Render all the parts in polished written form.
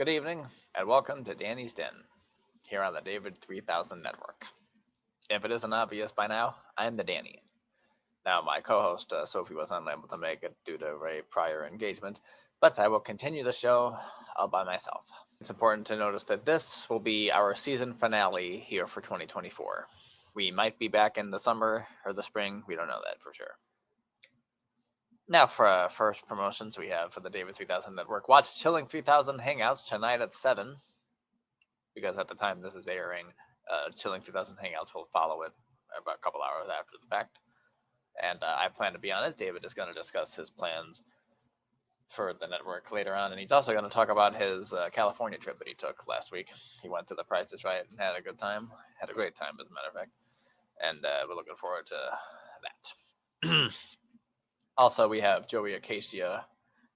Good evening, and welcome to Danny's Den, here on the David 3000 Network. If it isn't obvious by now, I'm the Danny. Now, my co-host Sophie was unable to make it due to a prior engagement, but I will continue the show all by myself. It's important to notice that this will be our season finale here for 2024. We might be back in the summer or the spring, we don't know that for sure. Now, for first promotions we have for the David 3000 Network, watch Chilling 3000 Hangouts tonight at 7, because at the time this is airing, Chilling 2000 Hangouts will follow it about a couple hours after the fact. And I plan to be on it. David is going to discuss his plans for the network later on, and he's also going to talk about his California trip that he took last week. He went to the Price is Right and had a good time. Had a great time, as a matter of fact. And we're looking forward to that. Also, we have Joey Acacia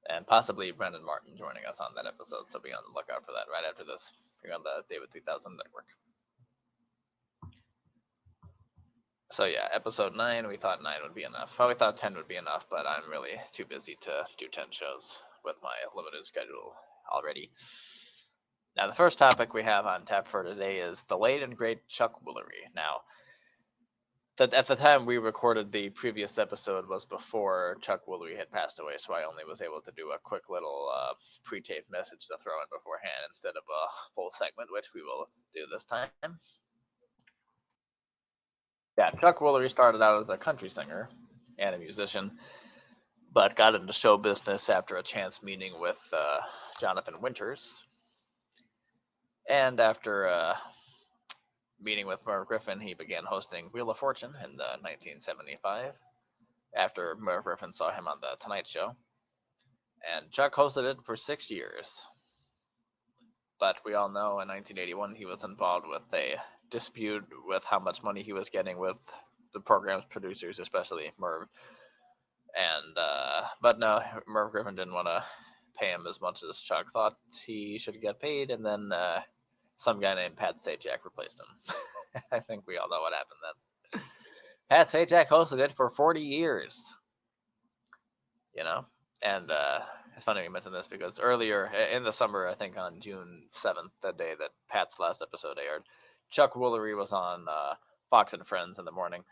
and possibly Brendan Martin joining us on that episode, so be on the lookout for that right after this here on the David 3000 Network. So yeah, episode 9, we thought 9 would be enough. Well, we thought 10 would be enough, but I'm really too busy to do 10 shows with my limited schedule already. Now, the first topic we have on tap for today is the late and great Chuck Woolery. Now, at the time we recorded the previous episode was before Chuck Woolery had passed away, so I only was able to do a quick little pre-taped message to throw in beforehand instead of a full segment, which we will do this time. Yeah, Chuck Woolery started out as a country singer and a musician, but got into show business after a chance meeting with Jonathan Winters. And after meeting with Merv Griffin, he began hosting Wheel of Fortune in 1975, after Merv Griffin saw him on The Tonight Show. And Chuck hosted it for 6 years. But we all know in 1981 he was involved with a dispute with how much money he was getting with the program's producers, especially Merv. And but no, Merv Griffin didn't want to pay him as much as Chuck thought he should get paid, and then some guy named Pat Sajak replaced him. I think we all know what happened then. Pat Sajak hosted it for 40 years. You know? And it's funny we mentioned this because earlier in the summer, I think on June 7th, the day that Pat's last episode aired, Chuck Woolery was on Fox and Friends in the morning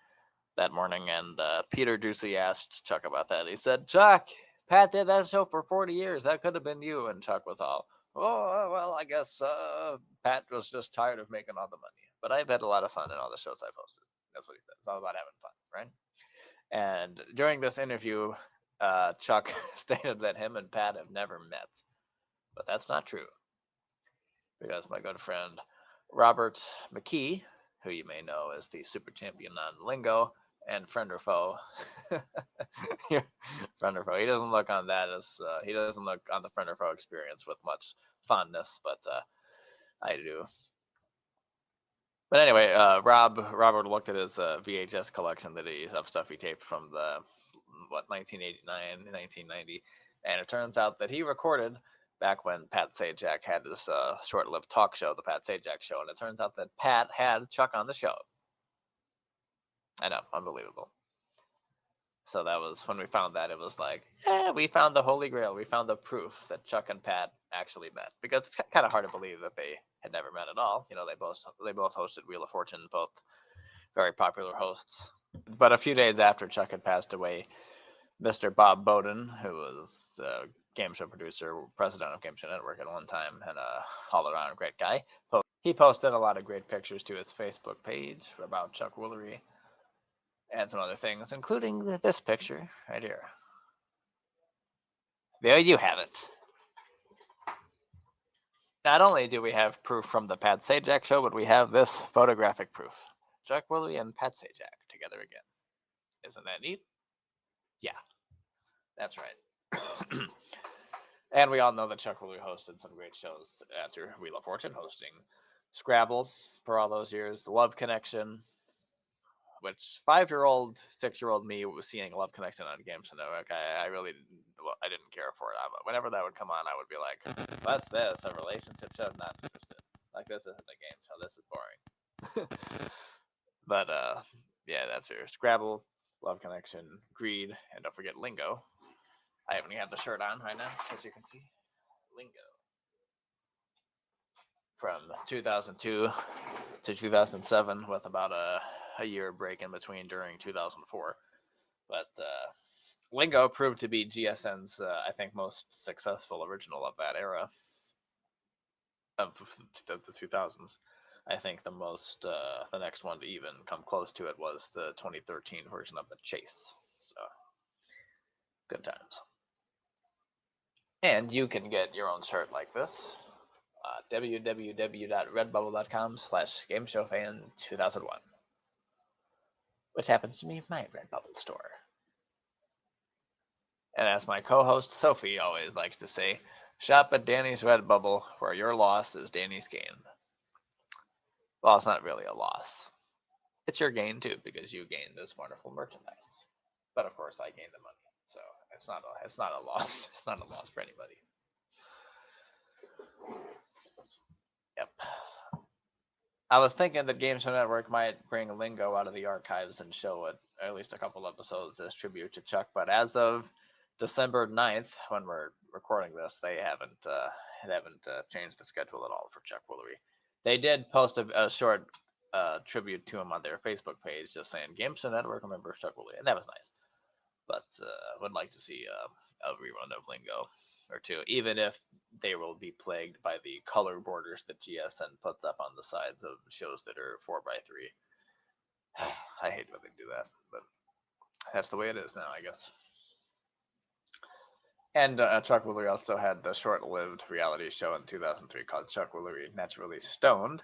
that morning, and Peter Ducey asked Chuck about that. He said, Chuck, Pat did that show for 40 years. That could have been you. And Chuck was all, oh, well, I guess Pat was just tired of making all the money. But I've had a lot of fun in all the shows I've hosted. That's what he said. It's all about having fun, right? And during this interview, Chuck stated that him and Pat have never met. But that's not true. Because my good friend Robert McKee, who you may know as the super champion on Lingo, and friend or foe, friend or foe. He doesn't look on that as he doesn't look on the friend or foe experience with much fondness, but I do. But anyway, Robert looked at his VHS collection that he's of stuff he taped from the 1989, 1990, and it turns out that he recorded back when Pat Sajak had his short-lived talk show, the Pat Sajak Show, and it turns out that Pat had Chuck on the show. I know, unbelievable. So that was when we found that, it was like, we found the Holy Grail. We found the proof that Chuck and Pat actually met. Because it's kind of hard to believe that they had never met at all. You know, they both hosted Wheel of Fortune, both very popular hosts. But a few days after Chuck had passed away, Mr. Bob Bowden, who was a game show producer, president of Game Show Network at one time, and a all-around great guy, he posted a lot of great pictures to his Facebook page about Chuck Woolery and some other things, including this picture right here. There you have it. Not only do we have proof from the Pat Sajak Show, but we have this photographic proof. Chuck Woolery and Pat Sajak together again. Isn't that neat? Yeah, that's right. And we all know that Chuck Woolery hosted some great shows after Wheel of Fortune, hosting Scrabbles for all those years, Love Connection, which 5-year-old, 6-year-old me was seeing Love Connection on Game Show Network. I really didn't care for it. Whenever that would come on, I would be like, "What's this? A relationship show? Not interested. Like this isn't a game show. This is boring." But yeah, that's your Scrabble, Love Connection, Greed, and don't forget Lingo. I haven't even had the shirt on right now, as you can see. Lingo. from 2002 to 2007, with about a year break in between during 2004. But Lingo proved to be GSN's, I think, most successful original of that era of the 2000s. I think the next one to even come close to it was the 2013 version of the Chase. So, good times. And you can get your own shirt like this. www.redbubble.com/GameShowFan2001, which happens to be my Redbubble store. And as my co-host Sophie always likes to say, shop at Danny's Redbubble, where your loss is Danny's gain. Well, it's not really a loss. It's your gain too, because you gain this wonderful merchandise. But of course, I gain the money, so it's not a loss. It's not a loss for anybody. Yep. I was thinking that Game Show Network might bring Lingo out of the archives and show it, or at least a couple episodes, as tribute to Chuck. But as of December 9th, when we're recording this, they haven't changed the schedule at all for Chuck Woolery. They did post a short tribute to him on their Facebook page, just saying Game Show Network remembers Chuck Woolery, and that was nice. But would like to see a rerun of Lingo or two, even if they will be plagued by the color borders that GSN puts up on the sides of shows that are 4x3. I hate when they do that, but that's the way it is now, I guess. And Chuck Woolery also had the short-lived reality show in 2003 called Chuck Woolery Naturally Stoned.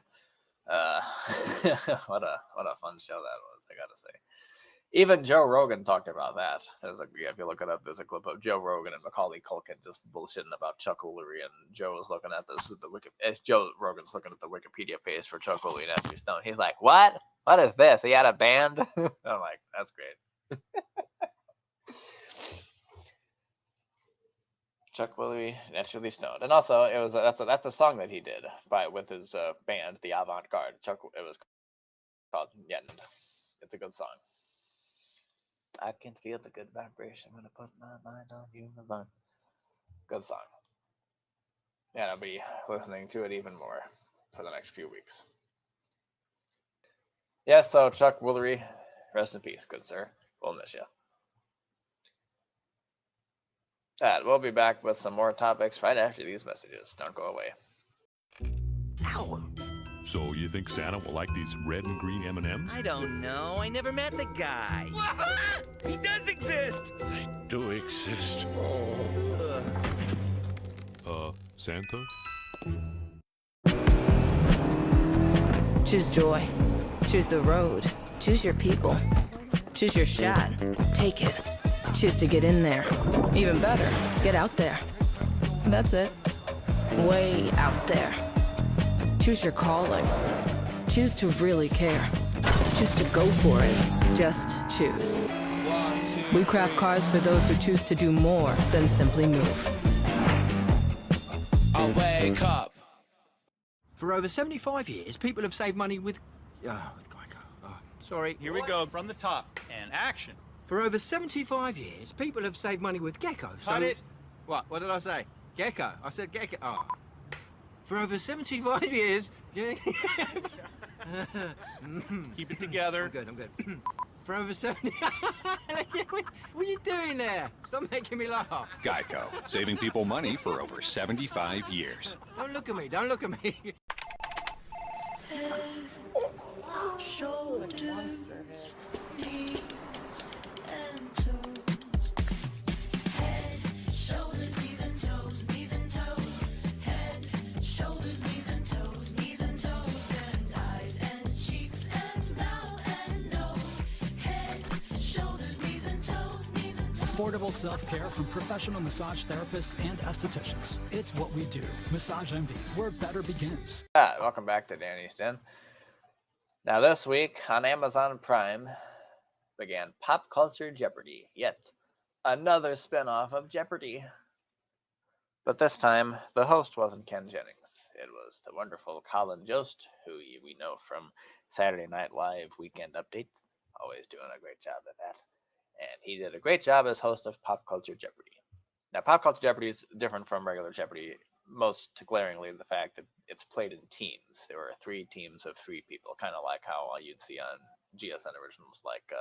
What a fun show that was, I gotta say. Even Joe Rogan talked about that. If you look it up, there's a clip of Joe Rogan and Macaulay Culkin just bullshitting about Chuck Woolery, and Joe was looking at this with Joe Rogan's looking at the Wikipedia page for Chuck Woolery Naturally Stoned. He's like, "What? What is this? He had a band?" I'm like, "That's great." Chuck Woolery Naturally Stoned, and also it was that's a song that he did with his band, the Avant Garde. It was called Yetnd. It's a good song. I can feel the good vibration when I put my mind on you alone. Good song. Yeah, I'll be listening to it even more for the next few weeks. Yeah, so Chuck Woolery, rest in peace, good sir. We'll miss you. We'll be back with some more topics right after these messages. Don't go away. Ow! So you think Santa will like these red and green M&Ms? I don't know. I never met the guy. He does exist! They do exist. Santa? Choose joy. Choose the road. Choose your people. Choose your shot. Take it. Choose to get in there. Even better, get out there. That's it. Way out there. Choose your calling. Choose to really care. Choose to go for it. Just choose. We craft cars for those who choose to do more than simply move. I wake up. For over 75 years, people have saved money with Geico. Oh, sorry. Here we go, from the top, and action. For over 75 years, people have saved money with Gecko. Cut it. What did I say? Gecko. I said Gecko. Oh. For over 75 years... Keep it together. I'm good. For over 70... What are you doing there? Stop making me laugh. Geico, saving people money for over 75 years. Don't look at me. Shoulders, knees, and toes. Head, shoulders, knees and toes, knees and toes. Head, shoulders, knees and toes, knees and toes. And eyes and cheeks and mouth and nose. Head, shoulders, knees and toes, knees and toes. Affordable self-care from professional massage therapists and estheticians. It's what we do. Massage Envy, where better begins. Welcome back to Danny's Den. Now this week on Amazon Prime began Pop Culture Jeopardy, yet another spin-off of Jeopardy! But this time, the host wasn't Ken Jennings. It was the wonderful Colin Jost, who we know from Saturday Night Live Weekend Update, always doing a great job at that. And he did a great job as host of Pop Culture Jeopardy! Now, Pop Culture Jeopardy is different from regular Jeopardy most glaringly the fact that it's played in teams. There were 3 teams of 3 people, kind of like how you'd see on GSN originals, like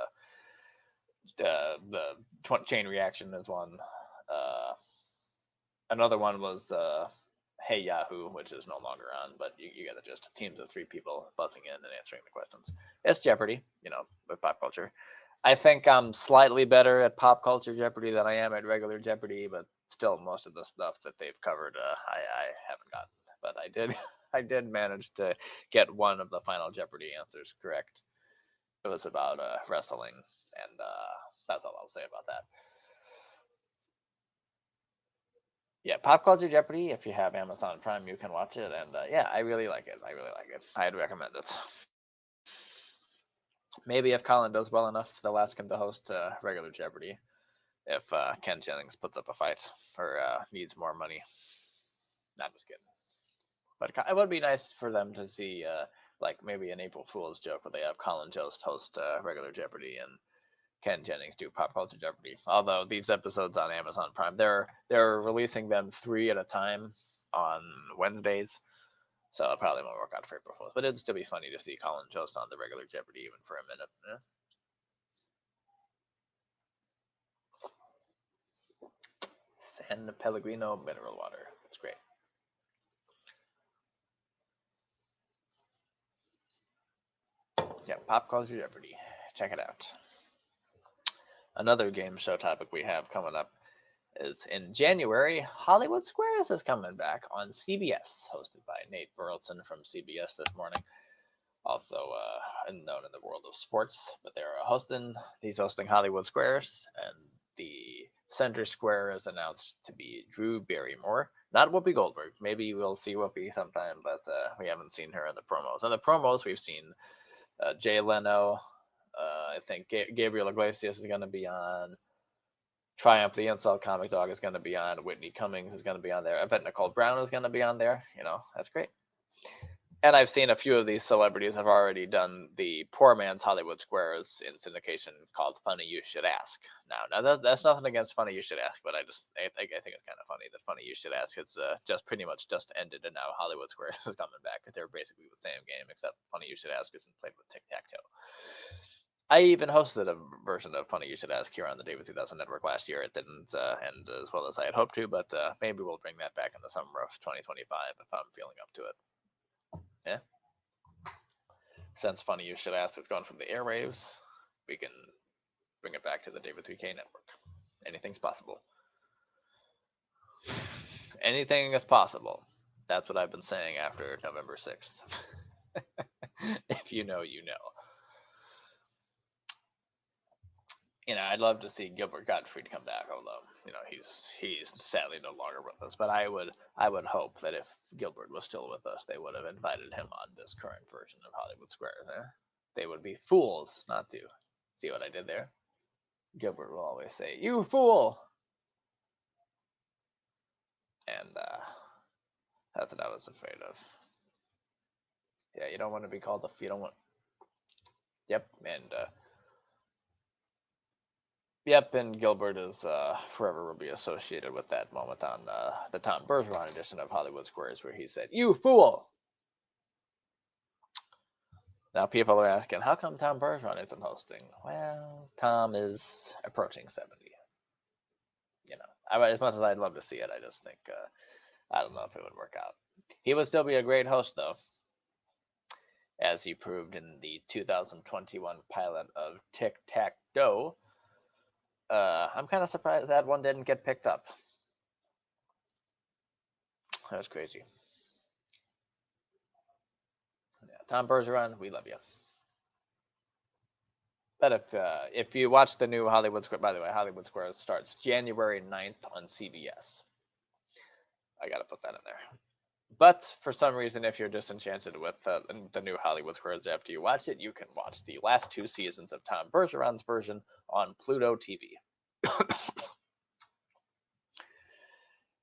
the Chain Reaction is one. Another one was Hey Yahoo, which is no longer on, but you get it, just teams of 3 people buzzing in and answering the questions. It's Jeopardy, with pop culture. I think I'm slightly better at pop culture Jeopardy than I am at regular Jeopardy, but still most of the stuff that they've covered, I haven't gotten. But I did manage to get one of the final Jeopardy answers correct. It was about wrestling, and that's all I'll say about that. Yeah, Pop Culture Jeopardy. If you have Amazon Prime, you can watch it, and yeah, I really like it. I'd recommend it. Maybe if Colin does well enough, they'll ask him to host regular Jeopardy. If Ken Jennings puts up a fight or needs more money. I'm just kidding. But it would be nice for them to see like maybe an April Fool's joke where they have Colin Jost host regular Jeopardy and Ken Jennings do Pop Culture Jeopardy. Although these episodes on Amazon Prime, they're releasing them 3 at a time on Wednesdays. So it probably won't work out for April Fools. But it'd still be funny to see Colin Jost on the regular Jeopardy even for a minute. San Pellegrino mineral water. It's great. Yeah, Pop Culture Jeopardy. Check it out. Another game show topic we have coming up is in January, Hollywood Squares is coming back on CBS, hosted by Nate Burleson from CBS this morning. Also known in the world of sports, but he's hosting Hollywood Squares, and the center square is announced to be Drew Barrymore, not Whoopi Goldberg. Maybe we'll see Whoopi sometime, but we haven't seen her in the promos. In the promos, we've seen Jay Leno. I think Gabriel Iglesias is going to be on. Triumph the Insult Comic Dog is going to be on. Whitney Cummings is going to be on there. I bet Nicole Brown is going to be on there. That's great. And I've seen a few of these celebrities have already done the poor man's Hollywood Squares in syndication called Funny You Should Ask. Now that's nothing against Funny You Should Ask, but I think it's kind of funny that Funny You Should Ask has just pretty much just ended, and now Hollywood Squares is coming back. They're basically the same game, except Funny You Should Ask isn't played with tic-tac-toe. I even hosted a version of Funny You Should Ask here on the David 2000 Network last year. It didn't end as well as I had hoped to, but maybe we'll bring that back in the summer of 2025 if I'm feeling up to it. Yeah. Since Funny You Should Ask has gone from the airwaves, we can bring it back to the David 3K Network. Anything's possible. Anything is possible. That's what I've been saying after November 6th. If you know, you know. I'd love to see Gilbert Gottfried come back, although he's sadly no longer with us. But I would hope that if Gilbert was still with us, they would have invited him on this current version of Hollywood Squares. They would be fools not to. See what I did there? Gilbert will always say, "You fool," and that's what I was afraid of. Yeah, you don't want to be called you don't want. Yep, and. Yep, and Gilbert is forever will be associated with that moment on the Tom Bergeron edition of Hollywood Squares where he said, "You fool!" Now people are asking, how come Tom Bergeron isn't hosting? Well, Tom is approaching 70. As much as I'd love to see it, I just think, I don't know if it would work out. He would still be a great host, though, as he proved in the 2021 pilot of Tic-Tac-Dough. I'm kind of surprised that one didn't get picked up. That's crazy. Yeah, Tom Bergeron, we love you. But if you watch the new Hollywood Square, by the way, Hollywood Square starts January 9th on CBS. I got to put that in there. But for some reason, if you're disenchanted with the new Hollywood Squares after you watch it, you can watch the last 2 seasons of Tom Bergeron's version on Pluto TV.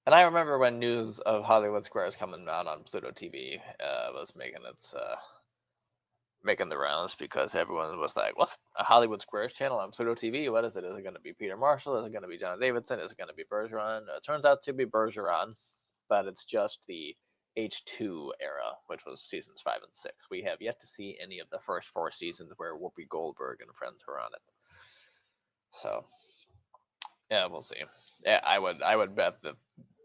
And I remember when news of Hollywood Squares coming out on Pluto TV was making the rounds, because everyone was like, "What? A Hollywood Squares channel on Pluto TV? What is it? Is it going to be Peter Marshall? Is it going to be John Davidson? Is it going to be Bergeron?" It turns out to be Bergeron. but it's just the H2 era, which was seasons 5 and 6. We have yet to see any of the first 4 seasons where Whoopi Goldberg and friends were on it. So, yeah, we'll see. Yeah, I would bet that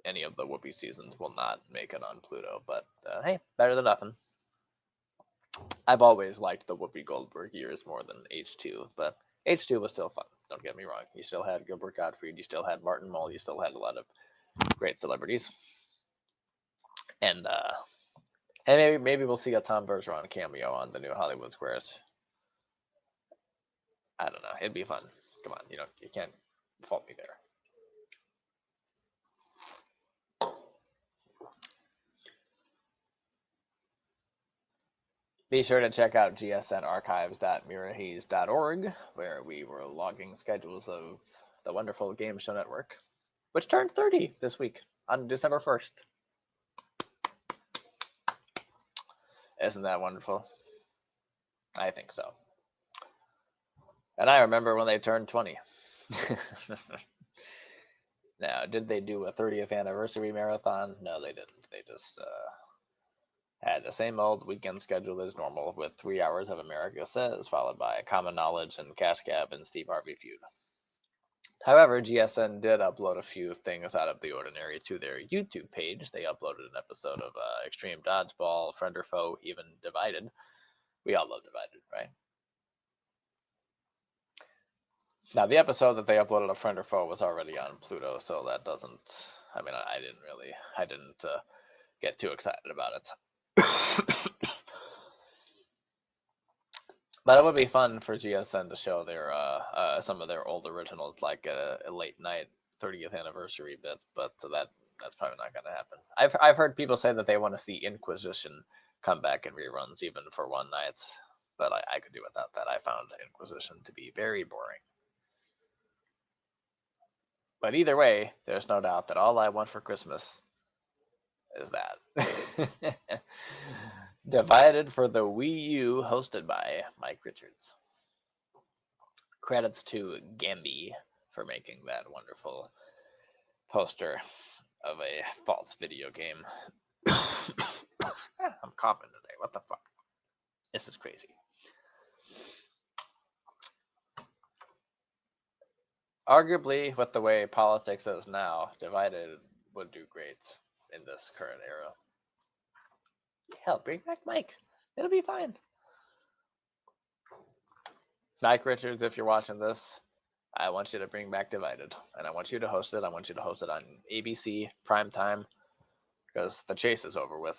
any of the Whoopi seasons will not make it on Pluto, but hey, better than nothing. I've always liked the Whoopi Goldberg years more than H2, but H2 was still fun. Don't get me wrong. You still had Gilbert Gottfried, you still had Martin Mull, you still had a lot of great celebrities. And maybe we'll see a Tom Bergeron cameo on the new Hollywood Squares. I don't know. It'd be fun. Come on, you can't fault me there. Be sure to check out gsnarchives.mirahees.org, where we were logging schedules of the wonderful Game Show Network, which turned 30 this week on December 1st. Isn't that wonderful? I think so. And I remember when they turned 20. Now, did they do a 30th anniversary marathon? No, they didn't. They just had the same old weekend schedule as normal, with 3 hours of America Says, followed by Common Knowledge and Cash Cab and Steve Harvey Feud. However, GSN did upload a few things out of the ordinary to their YouTube page. They uploaded an episode of Extreme Dodgeball, Friend or Foe, Even Divided. We all love Divided, right? Now, the episode that they uploaded of Friend or Foe was already on Pluto, so that doesn't... I mean, I didn't get too excited about it. But it would be fun for GSN to show their some of their old originals, like a late night 30th anniversary bit, but that's probably not going to happen. I've heard people say that they want to see Inquisition come back in reruns, even for one night, but I could do without that. I found Inquisition to be very boring. But either way, there's no doubt that all I want for Christmas is that. Divided for the Wii U, hosted by Mike Richards. Credits to Gambi for making that wonderful poster of a false video game. I'm coughing today. What the fuck? This is crazy. Arguably, with the way politics is now, Divided would do great in this current era. Hell, bring back Mike. It'll be fine. Mike Richards, if you're watching this, I want you to bring back Divided. And I want you to host it. I want you to host it on ABC, primetime, because The Chase is over with.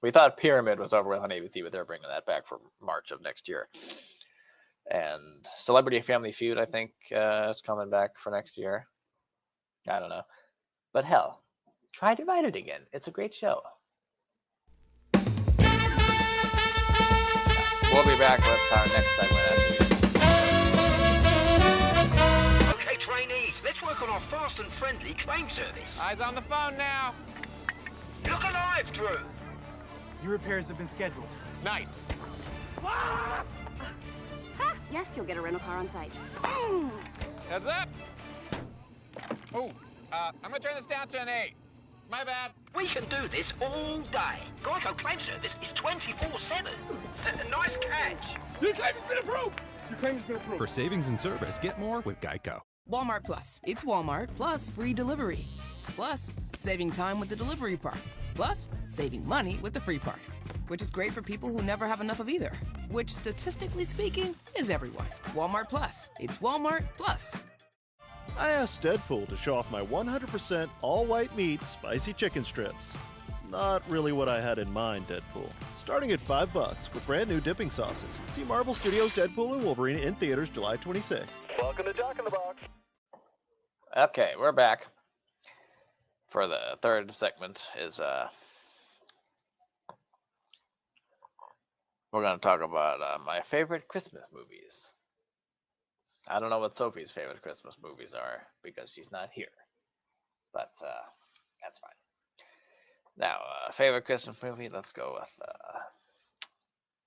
We thought Pyramid was over with on ABC, but they're bringing that back for March of next year. And Celebrity Family Feud, I think, is coming back for next year. I don't know. But hell, try Divided again. It's a great show. We'll be back with our next segment after Okay, trainees, let's work on our fast and friendly claim service. Eyes on the phone now. Look alive, Drew. Your repairs have been scheduled. Nice. Yes, you'll get a rental car on site. Heads up. Oh, I'm gonna turn this down to an 8. My bad. We can do this all day. Geico claim service is 24/7. Nice catch. Your claim has been approved. Your claim has been approved. For savings and service, get more with Geico. Walmart Plus. It's Walmart plus free delivery. Plus, saving time with the delivery part. Plus, saving money with the free part. Which is great for people who never have enough of either. Which, statistically speaking, is everyone. Walmart Plus. It's Walmart Plus. I asked Deadpool to show off my 100% all-white meat spicy chicken strips. Not really what I had in mind, Deadpool. Starting at $5 with brand new dipping sauces. See Marvel Studios' Deadpool and Wolverine in theaters July 26th. Welcome to Jack in the Box. Okay, we're back. For the third segment is we're gonna talk about my favorite Christmas movies. I don't know what Sophie's favorite Christmas movies are because she's not here, but that's fine. Now, favorite Christmas movie? Let's go with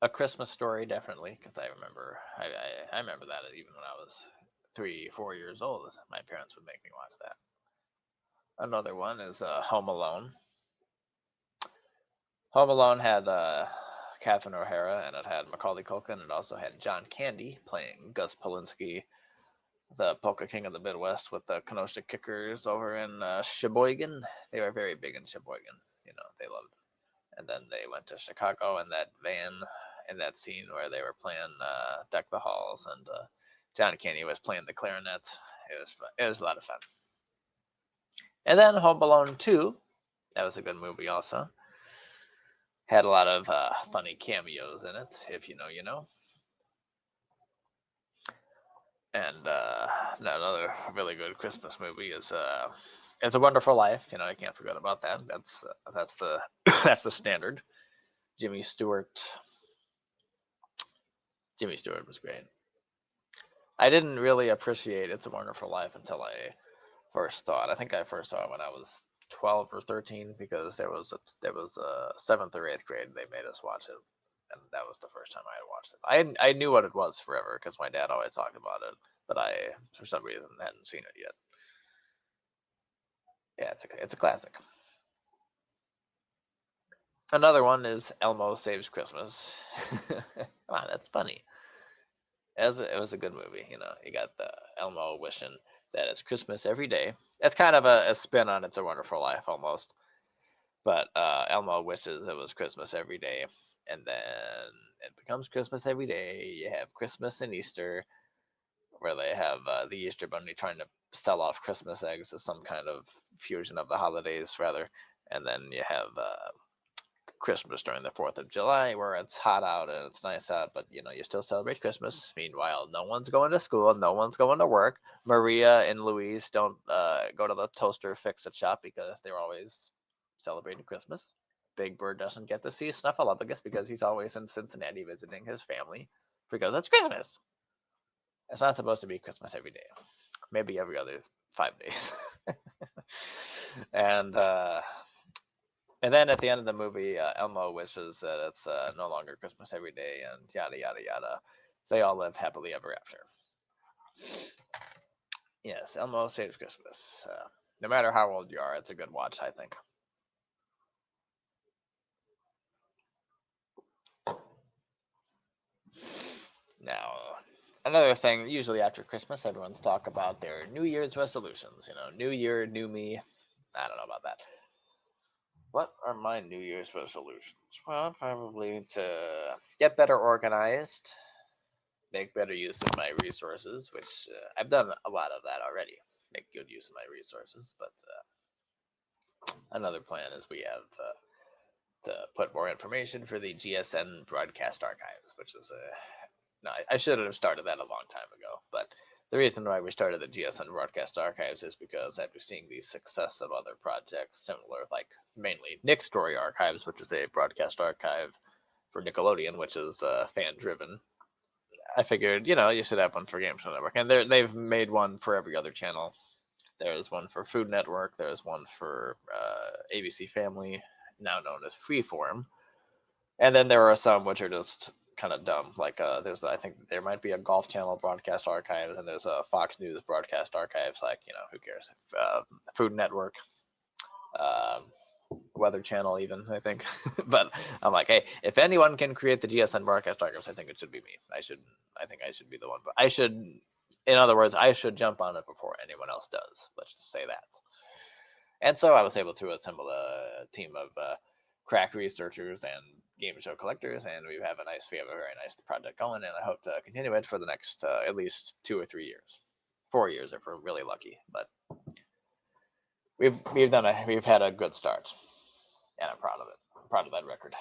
A Christmas Story, definitely, because I remember that even when I was 3-4 years old. My parents would make me watch that. Another one is Home Alone. Home Alone had Catherine O'Hara, and it had Macaulay Culkin. It also had John Candy playing Gus Polinski, the Polka King of the Midwest, with the Kenosha Kickers over in Sheboygan. They were very big in Sheboygan. You know, they loved it. And then they went to Chicago in that van, in that scene where they were playing Deck the Halls, and John Candy was playing the clarinet. It was fun. It was a lot of fun. And then Home Alone 2, that was a good movie also. Had a lot of funny cameos in it, if you know, you know. And another really good Christmas movie is It's a Wonderful Life. You know, I can't forget about that. That's the that's the standard. Jimmy Stewart was great. I didn't really appreciate It's a Wonderful Life until I first saw it. I think I first saw it when I was 12 or 13, because there was a 7th or 8th grade they made us watch it, and that was the first time I had watched it. I knew what it was forever because my dad always talked about it, but I, for some reason, hadn't seen it yet. Yeah, it's a classic. Another one is Elmo Saves Christmas. Come on, that's funny. It was a good movie. You know, you got the Elmo wishing that it's Christmas every day. That's kind of a spin on It's a Wonderful Life almost. But Elmo wishes it was Christmas every day, and then it becomes Christmas every day. You have Christmas and Easter, where they have the Easter Bunny trying to sell off Christmas eggs as some kind of fusion of the holidays, rather. And then you have Christmas during the 4th of July, where it's hot out and it's nice out, but you know, you still celebrate Christmas. Meanwhile, no one's going to school, no one's going to work. Maria and Louise don't go to the toaster fix-it shop because they're always celebrating Christmas. Big Bird doesn't get to see Snuffleupagus because he's always in Cincinnati visiting his family because it's Christmas. It's not supposed to be Christmas every day. Maybe every other 5 days. And then at the end of the movie, Elmo wishes that it's no longer Christmas every day, and yada, yada, yada. They all live happily ever after. Yes, Elmo Saves Christmas. No matter how old you are, it's a good watch, I think. Now, another thing, usually after Christmas, everyone's talk about their New Year's resolutions. You know, New Year, new me. I don't know about that. What are my New Year's resolutions? Well, probably to get better organized, make better use of my resources, which I've done a lot of that already. Make good use of my resources, but another plan is we have to put more information for the GSN Broadcast Archives, which is no, I should have started that a long time ago, but the reason why we started the GSN Broadcast Archives is because after seeing the success of other projects similar, like mainly Nick Story Archives, which is a broadcast archive for Nickelodeon, which is fan-driven, I figured, you know, you should have one for Game Show Network. And they've made one for every other channel. There's one for Food Network. There's one for ABC Family, now known as Freeform. And then there are some which are just kind of dumb. Like there's, I think there might be a Golf Channel broadcast archives, and there's a Fox News broadcast archives. Like, you know, who cares? Food Network, Weather Channel, even, I think. But I'm like, hey, if anyone can create the GSN broadcast archives, I think it should be me. I think I should be the one. But I should, in other words, I should jump on it before anyone else does. Let's just say that. And so I was able to assemble a team of crack researchers and game show collectors, and we have a very nice project going, and I hope to continue it for the next at least 2 or 3 years, 4 years if we're really lucky. But we've had a good start, and I'm proud of it. I'm proud of that record.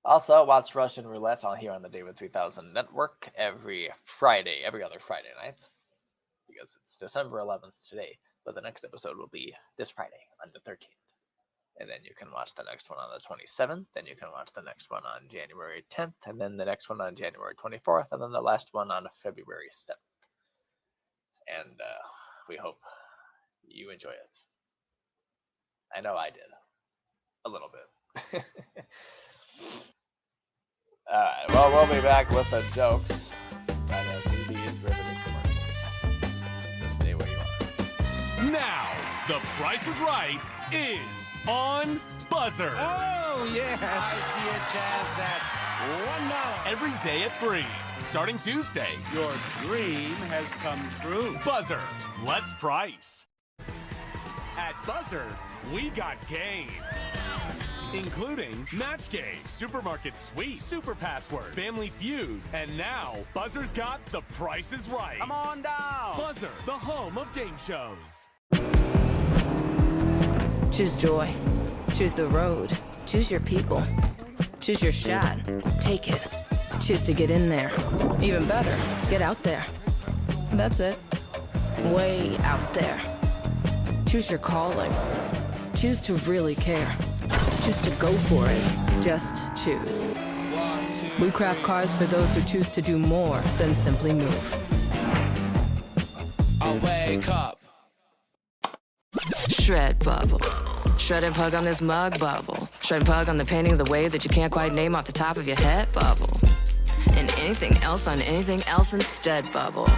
Also, watch Russian Roulette on here on the David 3000 Network every other Friday night, because it's December 11th today, but the next episode will be this Friday on the 13th. And then you can watch the next one on the 27th, then you can watch the next one on January 10th, and then the next one on January 24th, and then the last one on February 7th. And we hope you enjoy it. I know I did. A little bit. Alright, well, we'll be back with the jokes right after these riveting commercials. Just stay where you are. Now, The Price is Right is on Buzzer. Oh, yeah. I see a chance at $1. Every day at 3, starting Tuesday. Your dream has come true. Buzzer, let's price. At Buzzer, we got game. Including Match Game, Supermarket Sweep, Super Password, Family Feud, and now Buzzer's got The Price is Right. Come on down. Buzzer, the home of game shows. Choose joy. Choose the road. Choose your people. Choose your shot. Take it. Choose to get in there. Even better, get out there. That's it. Way out there. Choose your calling. Choose to really care. Choose to go for it. Just choose. We craft cars for those who choose to do more than simply move. I'll wake up. Shred bubble. Shred and pug on this mug bubble. Shred pug on the painting of the wave that you can't quite name off the top of your head bubble. And anything else on anything else instead bubble.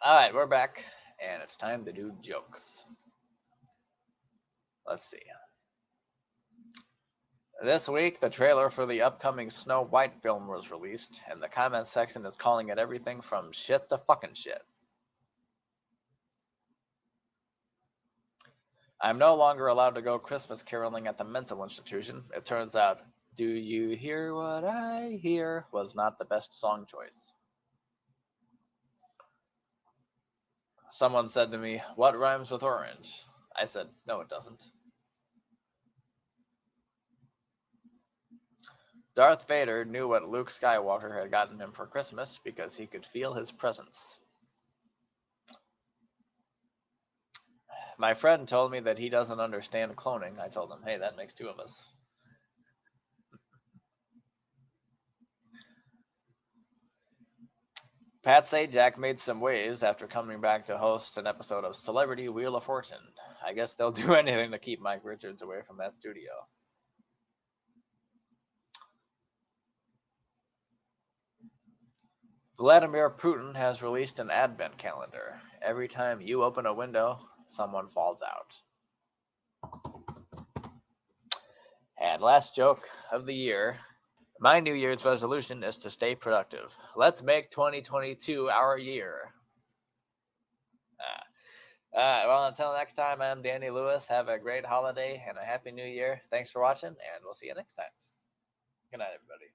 All right, we're back, and it's time to do jokes. Let's see. This week, the trailer for the upcoming Snow White film was released, and the comment section is calling it everything from shit to fucking shit. I'm no longer allowed to go Christmas caroling at the mental institution. It turns out, Do You Hear What I Hear was not the best song choice. Someone said to me, what rhymes with orange? I said, no, it doesn't. Darth Vader knew what Luke Skywalker had gotten him for Christmas because he could feel his presence. My friend told me that he doesn't understand cloning. I told him, hey, that makes 2 of us. Pat Sajak made some waves after coming back to host an episode of Celebrity Wheel of Fortune. I guess they'll do anything to keep Mike Richards away from that studio. Vladimir Putin has released an advent calendar. Every time you open a window, someone falls out. And last joke of the year. My New Year's resolution is to stay productive. Let's make 2022 our year. Well, until next time, I'm Danny Lewis. Have a great holiday and a happy new year. Thanks for watching, and we'll see you next time. Good night, everybody.